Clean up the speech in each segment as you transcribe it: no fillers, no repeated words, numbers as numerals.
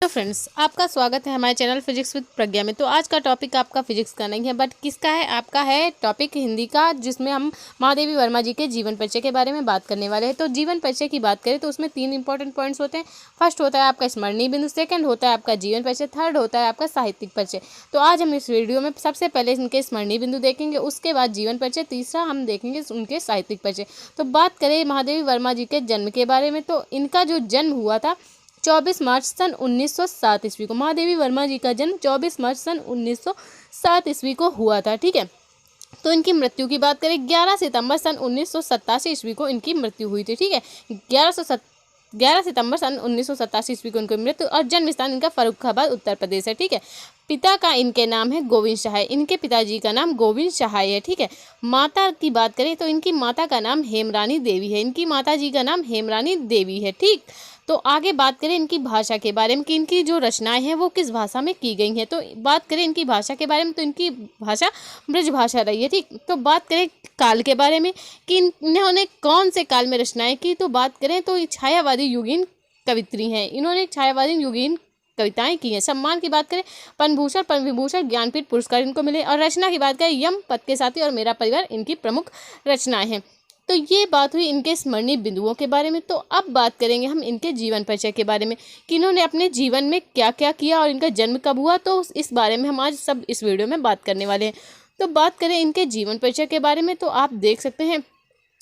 तो फ्रेंड्स, आपका स्वागत है हमारे चैनल फिजिक्स विद प्रज्ञा में। तो आज का टॉपिक आपका फिजिक्स का नहीं है बट किसका है, आपका है टॉपिक हिंदी का, जिसमें हम महादेवी वर्मा जी के जीवन परिचय के बारे में बात करने वाले हैं। तो जीवन परिचय की बात करें तो उसमें 3 इंपॉर्टेंट पॉइंट्स होते हैं। फर्स्ट होता है आपका स्मरणीय बिंदु, सेकंड होता है आपका जीवन परिचय, थर्ड होता है आपका साहित्यिक परिचय। तो आज हम इस वीडियो में सबसे पहले इनके स्मरणीय बिंदु देखेंगे, उसके बाद जीवन परिचय, तीसरा हम देखेंगे उनके साहित्यिक परिचय। तो बात करें महादेवी वर्मा जी के जन्म के बारे में, तो इनका जो जन्म हुआ था 24 मार्च सन 1907 ईस्वी को। महादेवी वर्मा जी का जन्म 24 मार्च सन 1907 ईस्वी को हुआ था। ठीक है, तो इनकी मृत्यु की बात करें 11 सितंबर सन 1987 ईस्वी को इनकी मृत्यु हुई थी। ठीक है, 11 सितंबर सन 1987 ईस्वी को इनकी मृत्यु, और जन्म स्थान इनका फर्रुखाबाद उत्तर प्रदेश है। ठीक है, पिता का इनके नाम है गोविंद सहाय, इनके पिताजी का नाम गोविंद सहाय है। ठीक है, माता की बात करें तो इनकी माता का नाम हेमरानी देवी है, इनकी माता जी का नाम हेमरानी देवी है। ठीक, तो आगे बात करें इनकी भाषा के बारे में कि इनकी जो रचनाएं हैं वो किस भाषा में की गई हैं। तो बात करें इनकी भाषा के बारे में तो इनकी भाषा ब्रज भाषा रही है। ठीक, तो बात करें काल के बारे में कि इन्होंने कौन से काल में रचनाएं की, तो बात करें तो छायावादी युगीन कवित्री हैं, इन्होंने छायावादी युगीन कविताएं की हैं। सम्मान की बात करें पद्म भूषण, पद्म विभूषण, ज्ञानपीठ पुरस्कार इनको मिले, और रचना की बात करें यम, पद के साथी और मेरा परिवार इनकी प्रमुख रचनाएं हैं। तो ये बात हुई इनके स्मरणीय बिंदुओं के बारे में। तो अब बात करेंगे हम इनके जीवन परिचय के बारे में कि इन्होंने अपने जीवन में क्या क्या किया और इनका जन्म कब हुआ। तो इस बारे में हम आज सब इस वीडियो में बात करने वाले हैं। तो बात करें इनके जीवन परिचय के बारे में, तो आप देख सकते हैं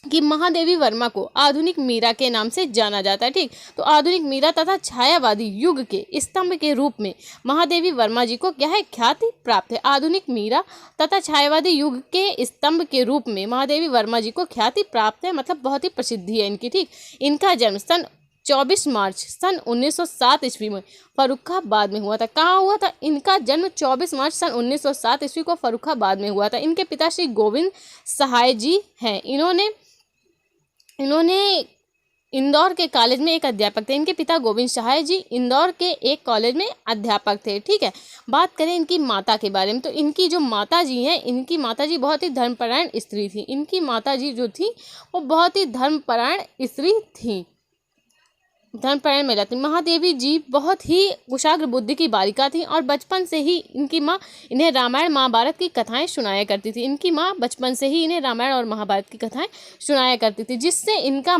कि महादेवी वर्मा को आधुनिक मीरा के नाम से जाना जाता है। ठीक, तो आधुनिक मीरा तथा छायावादी युग के स्तंभ के रूप में महादेवी वर्मा जी को क्या है, ख्याति प्राप्त है। आधुनिक मीरा तथा छायावादी युग के स्तंभ के रूप में महादेवी वर्मा जी को ख्याति प्राप्त है, मतलब बहुत ही प्रसिद्धि है इनकी। ठीक, इनका जन्म सन 24 मार्च सन 1907 ईस्वी में फर्रुखाबाद में हुआ था। कहाँ हुआ था? इनका जन्म 24 मार्च सन 1907 ईस्वी को फर्रुखाबाद में हुआ था। इनके पिता श्री गोविंद सहाय जी हैं। इन्होंने इंदौर के कॉलेज में एक अध्यापक थे। इनके पिता गोविंद सहाय जी इंदौर के एक कॉलेज में अध्यापक थे। ठीक है, बात करें इनकी माता के बारे में, तो इनकी जो माता जी हैं, इनकी माता जी बहुत ही धर्मपरायण स्त्री थी। इनकी माता जी जो थी वो बहुत ही धर्मपरायण स्त्री थी, धर्मपरायण महिला थी। महादेवी जी बहुत ही कुशाग्र बुद्धि की बालिका थी, और बचपन से ही इनकी माँ इन्हें रामायण महाभारत की कथाएं सुनाया करती थी। इनकी माँ बचपन से ही इन्हें रामायण और महाभारत की कथाएं सुनाया करती थी, जिससे इनका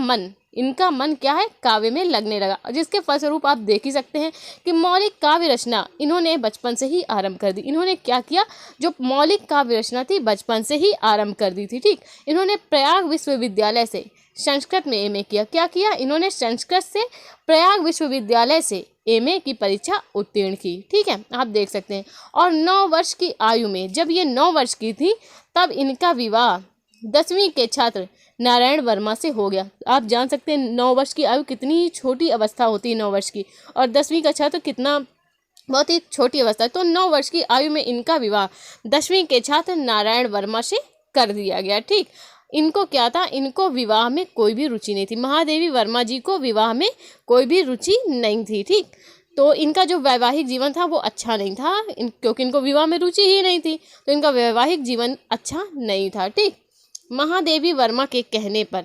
मन क्या है, काव्य में लगने लगा, जिसके फलस्वरूप आप देख ही सकते हैं कि मौलिक काव्य रचना इन्होंने बचपन से ही आरंभ कर दी। इन्होंने क्या किया, जो मौलिक काव्य रचना थी बचपन से ही आरंभ कर दी थी। ठीक, इन्होंने प्रयाग विश्वविद्यालय से संस्कृत में एमए किया। क्या किया इन्होंने? संस्कृत से प्रयाग विश्वविद्यालय से एमए की परीक्षा उत्तीर्ण की। ठीक है, आप देख सकते हैं। और 9 वर्ष की आयु में, जब ये 9 वर्ष की थी, तब इनका विवाह 10वीं के छात्र नारायण वर्मा से हो गया। आप जान सकते हैं 9 वर्ष की आयु कितनी छोटी अवस्था होती है, 9 वर्ष की, और 10वीं का छात्र कितना बहुत ही छोटी अवस्था है। तो 9 वर्ष की आयु में इनका विवाह 10वीं के छात्र नारायण वर्मा से कर दिया गया। ठीक, इनको क्या था, इनको विवाह में कोई भी रुचि नहीं थी। महादेवी वर्मा जी को विवाह में कोई भी रुचि नहीं थी। ठीक, तो इनका जो वैवाहिक जीवन था वो अच्छा नहीं था, क्योंकि इनको विवाह में रुचि ही नहीं थी, तो इनका वैवाहिक जीवन अच्छा नहीं था। ठीक, महादेवी वर्मा के कहने पर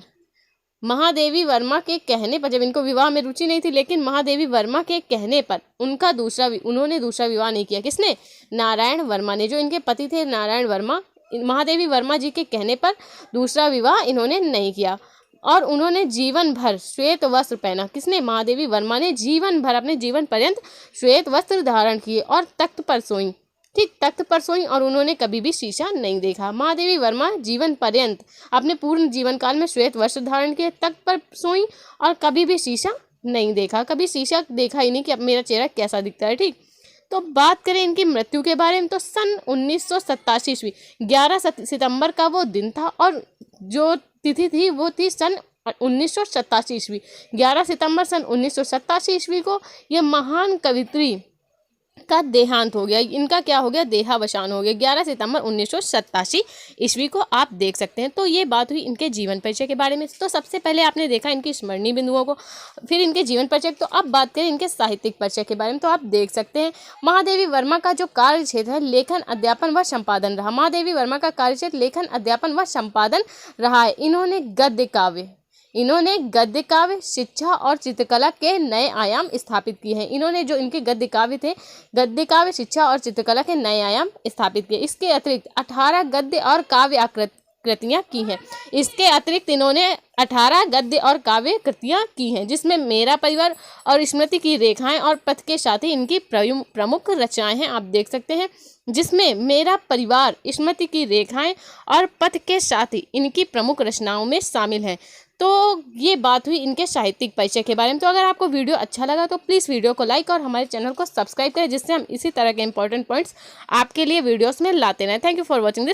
जब इनको विवाह में रुचि नहीं थी, लेकिन महादेवी वर्मा के कहने पर उन्होंने दूसरा विवाह नहीं किया। किसने? नारायण वर्मा ने, जो इनके पति थे नारायण वर्मा। महादेवी वर्मा जी के कहने पर दूसरा विवाह इन्होंने नहीं किया, और उन्होंने जीवन भर श्वेत वस्त्र पहना। किसने? महादेवी वर्मा ने जीवन भर, अपने जीवन पर्यंत श्वेत वस्त्र धारण किए और तख्त पर सोई। ठीक, तख्त पर सोई, और उन्होंने कभी भी शीशा नहीं देखा। महादेवी वर्मा जीवन पर्यंत अपने पूर्ण जीवन काल में श्वेत वस्त्र धारण किए, तख्त पर सोई, और कभी भी शीशा नहीं देखा। कभी शीशा देखा ही नहीं कि अब मेरा चेहरा कैसा दिखता है। ठीक, तो बात करें इनकी मृत्यु के बारे में, तो सन 1987 ईस्वी 11 सितंबर का वो दिन था, और जो तिथि थी वो थी सन 1987 ईस्वी। 11 सितंबर सन 1987 ईस्वी को ये महान कवित्री का देहांत हो गया। इनका क्या हो गया? देहावसान हो गया 11 सितंबर 1987 ईस्वी को, आप देख सकते हैं। तो ये बात हुई इनके जीवन परिचय के बारे में। तो सबसे पहले आपने देखा इनकी स्मरणीय बिंदुओं को, फिर इनके जीवन परिचय। तो अब बात करें इनके साहित्यिक परिचय के बारे में, तो आप देख सकते हैं महादेवी वर्मा का जो कार्य क्षेत्र है लेखन, अध्यापन व संपादन रहा। महादेवी वर्मा का कार्य क्षेत्र लेखन, अध्यापन व संपादन रहा है। इन्होंने गद्य काव्य इन्होंने गद्य काव्य, शिक्षा और चित्रकला के नए आयाम स्थापित किए हैं। इन्होंने जो इनके गद्य काव्य थे, गद्य काव्य, शिक्षा और चित्रकला के नए आयाम स्थापित किए। इसके अतिरिक्त 18 गद्य और काव्य कृतियाँ की हैं। इसके अतिरिक्त इन्होंने 18 गद्य और काव्य कृतियाँ की हैं, जिसमें मेरा परिवार और स्मृति की रेखाएं और पथ के साथी इनकी प्रमुख रचनाएं हैं। आप देख सकते हैं, जिसमें मेरा परिवार, स्मृति की रेखाएं और पथ के साथी इनकी प्रमुख रचनाओं में शामिल हैं। तो ये बात हुई इनके साहित्यिक परिचय के बारे में। तो अगर आपको वीडियो अच्छा लगा तो प्लीज़ वीडियो को लाइक और हमारे चैनल को सब्सक्राइब करें, जिससे हम इसी तरह के इंपॉर्टेंट पॉइंट्स आपके लिए वीडियोस में लाते रहें। Thank you for watching this.